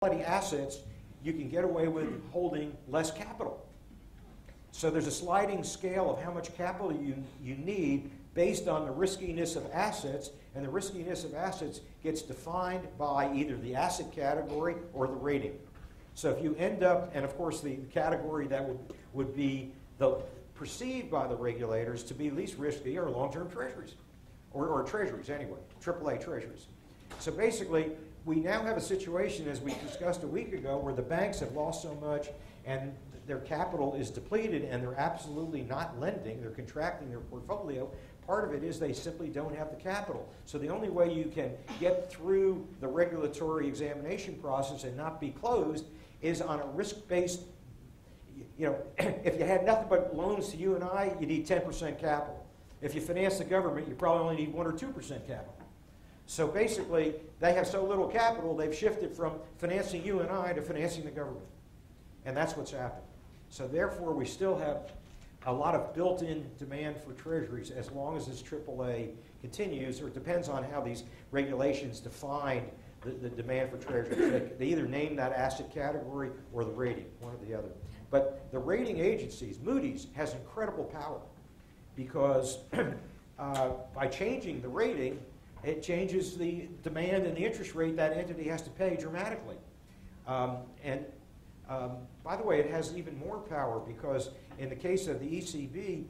quality assets, you can get away with holding less capital. So there's a sliding scale of how much capital you need based on the riskiness of assets, and the riskiness of assets gets defined by either the asset category or the rating. So if you end up, and of course the category that would be perceived by the regulators to be least risky are long-term treasuries, or treasuries anyway, AAA treasuries. So basically, we now have a situation, as we discussed a week ago, where the banks have lost so much and their capital is depleted and they're absolutely not lending, they're contracting their portfolio. Part of it is they simply don't have the capital. So the only way you can get through the regulatory examination process and not be closed is on a risk-based, if you had nothing but loans to you and I, you need 10% capital. If you finance the government, you probably only need 1 or 2% capital. So basically, they have so little capital, they've shifted from financing you and I to financing the government. And that's what's happened. So therefore, we still have a lot of built-in demand for treasuries as long as this AAA continues, or it depends on how these regulations define the demand for treasuries. They either name that asset category or the rating, one or the other. But the rating agencies, Moody's, has incredible power because by changing the rating, it changes the demand and the interest rate that entity has to pay dramatically. By the way, it has even more power because in the case of the ECB,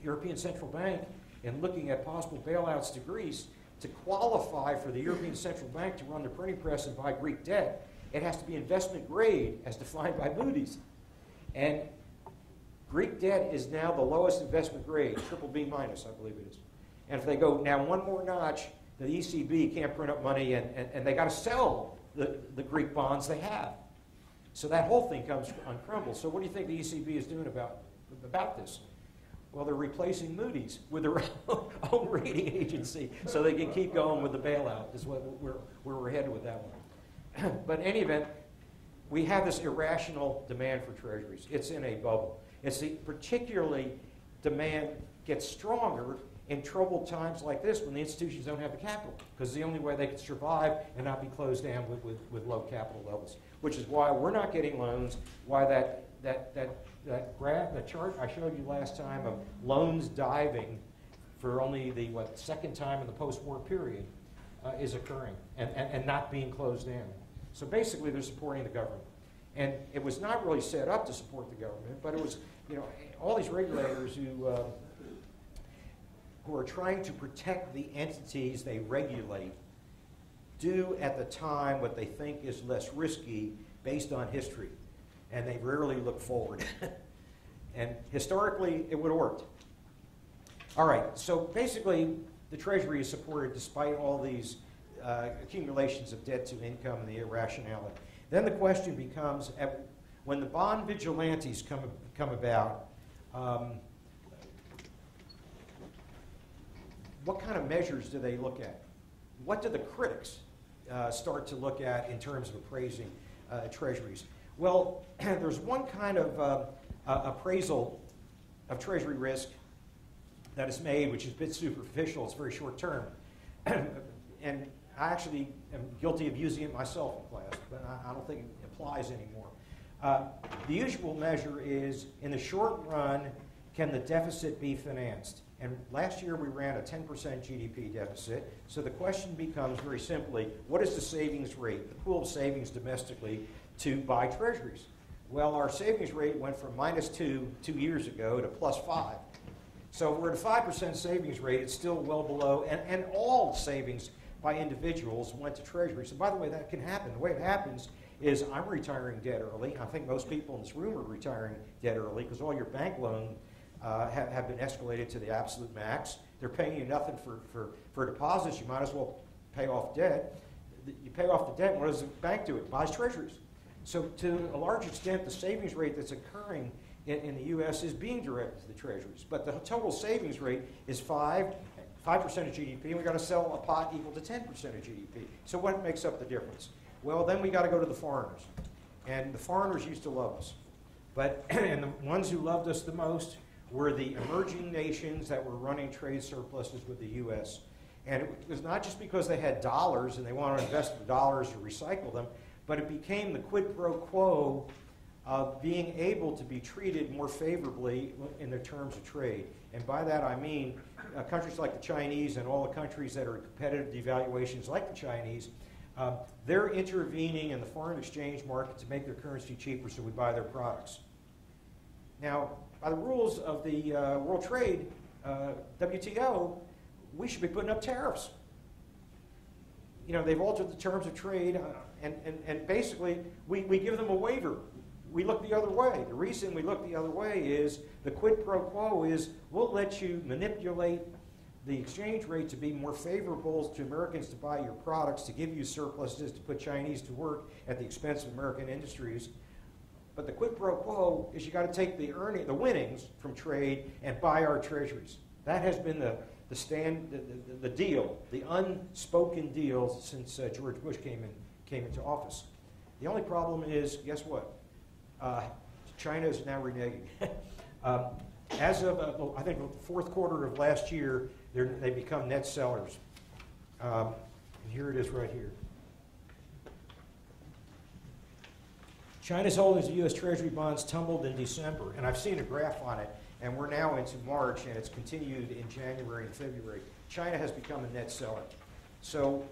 European Central Bank, in looking at possible bailouts to Greece, to qualify for the European Central Bank to run the printing press and buy Greek debt, it has to be investment grade as defined by Moody's. And Greek debt is now the lowest investment grade, BBB minus, I believe it is. And if they go now one more notch, the ECB can't print up money and they got to sell the Greek bonds they have. So that whole thing comes on crumble. So what do you think the ECB is doing about this? Well, they're replacing Moody's with their own rating agency so they can keep going with the bailout is where we're headed with that one. But in any event, we have this irrational demand for treasuries. It's in a bubble. Particularly demand gets stronger in troubled times like this when the institutions don't have the capital, because the only way they can survive and not be closed down with low capital levels, which is why we're not getting loans, why that graph, the chart I showed you last time of loans diving for only the second time in the post-war period is occurring and not being closed down. So basically they're supporting the government. And it was not really set up to support the government, but it was, all these regulators who are trying to protect the entities they regulate do at the time what they think is less risky based on history. And they rarely look forward. And historically, it would have worked. All right, so basically, the Treasury is supported despite all these accumulations of debt to income and the irrationality. Then the question becomes, when the bond vigilantes come about, what kind of measures do they look at? What do the critics start to look at in terms of appraising treasuries? Well, there's one kind of appraisal of treasury risk that is made, which is a bit superficial. It's very short term. And I actually am guilty of using it myself in class, but I don't think it applies anymore. The usual measure is, in the short run, can the deficit be financed? And last year we ran a 10% GDP deficit. So the question becomes very simply, what is the savings rate, the pool of savings domestically to buy treasuries? Well, our savings rate went from -2 years ago to +5. So we're at a 5% savings rate. It's still well below, and all savings by individuals went to treasuries. So by the way, that can happen. The way it happens is I'm retiring debt early. I think most people in this room are retiring debt early because all your bank loans have been escalated to the absolute max. They're paying you nothing for deposits. You might as well pay off debt. You pay off the debt, and what does the bank do? It buys treasuries. So to a large extent, the savings rate that's occurring in the U.S. is being directed to the treasuries. But the total savings rate is 5% of GDP, and we've got to sell a pot equal to 10% of GDP. So what makes up the difference? Well, then we got to go to the foreigners. And the foreigners used to love us. And the ones who loved us the most were the emerging nations that were running trade surpluses with the U.S. And it was not just because they had dollars and they wanted to invest the dollars to recycle them, but it became the quid pro quo of being able to be treated more favorably in the terms of trade. And by that I mean countries like the Chinese and all the countries that are in competitive devaluations like the Chinese, they're intervening in the foreign exchange market to make their currency cheaper so we buy their products. Now, by the rules of the World Trade, WTO, we should be putting up tariffs. You know, they've altered the terms of trade, and basically we give them a waiver. We look the other way. The reason we look the other way is the quid pro quo is we'll let you manipulate the exchange rate to be more favorable to Americans to buy your products, to give you surpluses, to put Chinese to work at the expense of American industries. But the quid pro quo is you got to take the winnings from trade and buy our treasuries. That has been the deal, the unspoken deal since George Bush came into office. The only problem is, guess what? China is now reneging. As of, I think, the fourth quarter of last year, they become net sellers. And here it is right here. China's holdings of U.S. Treasury bonds tumbled in December, and I've seen a graph on it, and we're now into March, and it's continued in January and February. China has become a net seller. So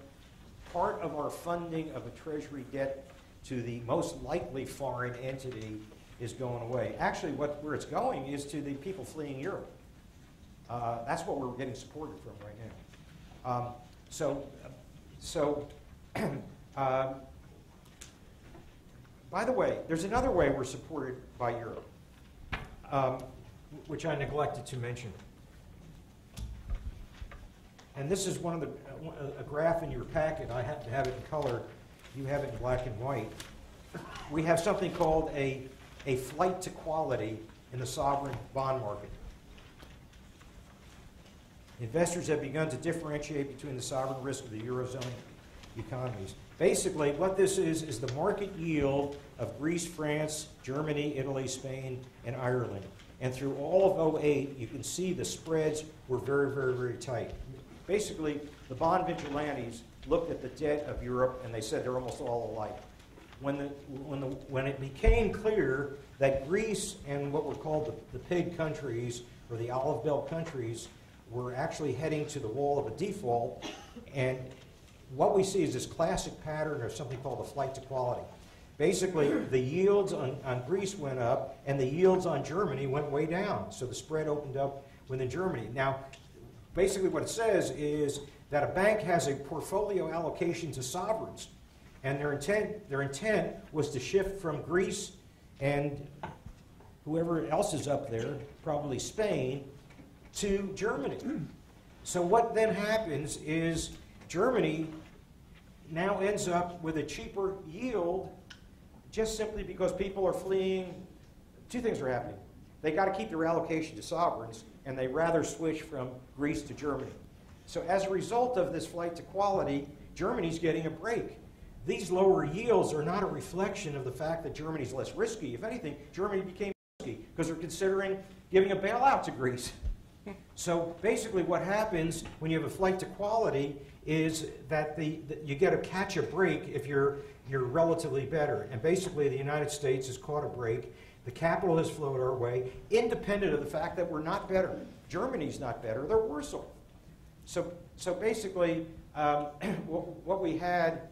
part of our funding of a Treasury debt to the most likely foreign entity is going away. Actually, where it's going is to the people fleeing Europe. That's what we're getting supported from right now. By the way, there's another way we're supported by Europe, which I neglected to mention. And this is one of a graph in your packet. I happen to have it in color. You have it in black and white. We have something called a flight to quality in the sovereign bond market. Investors have begun to differentiate between the sovereign risk of the Eurozone economies. Basically, what this is the market yield of Greece, France, Germany, Italy, Spain, and Ireland. And through all of 2008, you can see the spreads were very, very, very tight. Basically, the bond vigilantes looked at the debt of Europe and they said they're almost all alike. When it became clear that Greece and what were called the pig countries, or the olive belt countries, were actually heading to the wall of a default, and what we see is this classic pattern of something called a flight to quality. Basically, the yields on Greece went up, and the yields on Germany went way down. So the spread opened up within Germany. Now, basically what it says is that a bank has a portfolio allocation to sovereigns, and their intent was to shift from Greece and whoever else is up there, probably Spain, to Germany. So what then happens is Germany now ends up with a cheaper yield just simply because people are fleeing. Two things are happening. They got to keep their allocation to sovereigns, and they rather switch from Greece to Germany. So as a result of this flight to quality, Germany's getting a break. These lower yields are not a reflection of the fact that Germany's less risky. If anything, Germany became risky because they're considering giving a bailout to Greece. So basically what happens when you have a flight to quality is that you get to catch a break if you're relatively better. And basically the United States has caught a break. The capital has flowed our way, independent of the fact that we're not better. Germany's not better, they're worse off. So basically what we had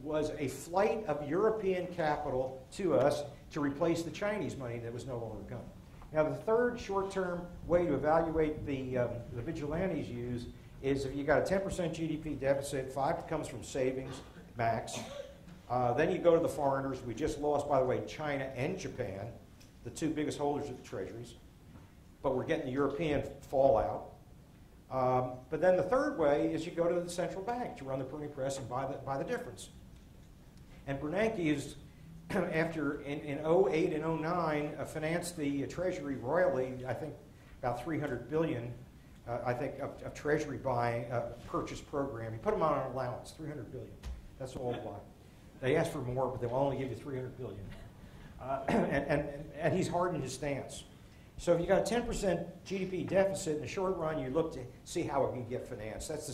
was a flight of European capital to us to replace the Chinese money that was no longer coming. Now, the third short-term way to evaluate the vigilantes use is if you got a 10% GDP deficit, 5 comes from savings, max. Then you go to the foreigners. We just lost, by the way, China and Japan, the two biggest holders of the treasuries. But we're getting the European fallout. But then the third way is you go to the central bank to run the printing press and buy the difference. And Bernanke is, after in 08 and 09, financed the Treasury royally, I think about $300 billion, I think, of Treasury buying, purchase program. He put them on an allowance, $300 billion. That's all why. They asked for more, but they'll only give you $300 billion. And he's hardened his stance. So if you got a 10% GDP deficit in the short run, you look to see how it can get financed. That's the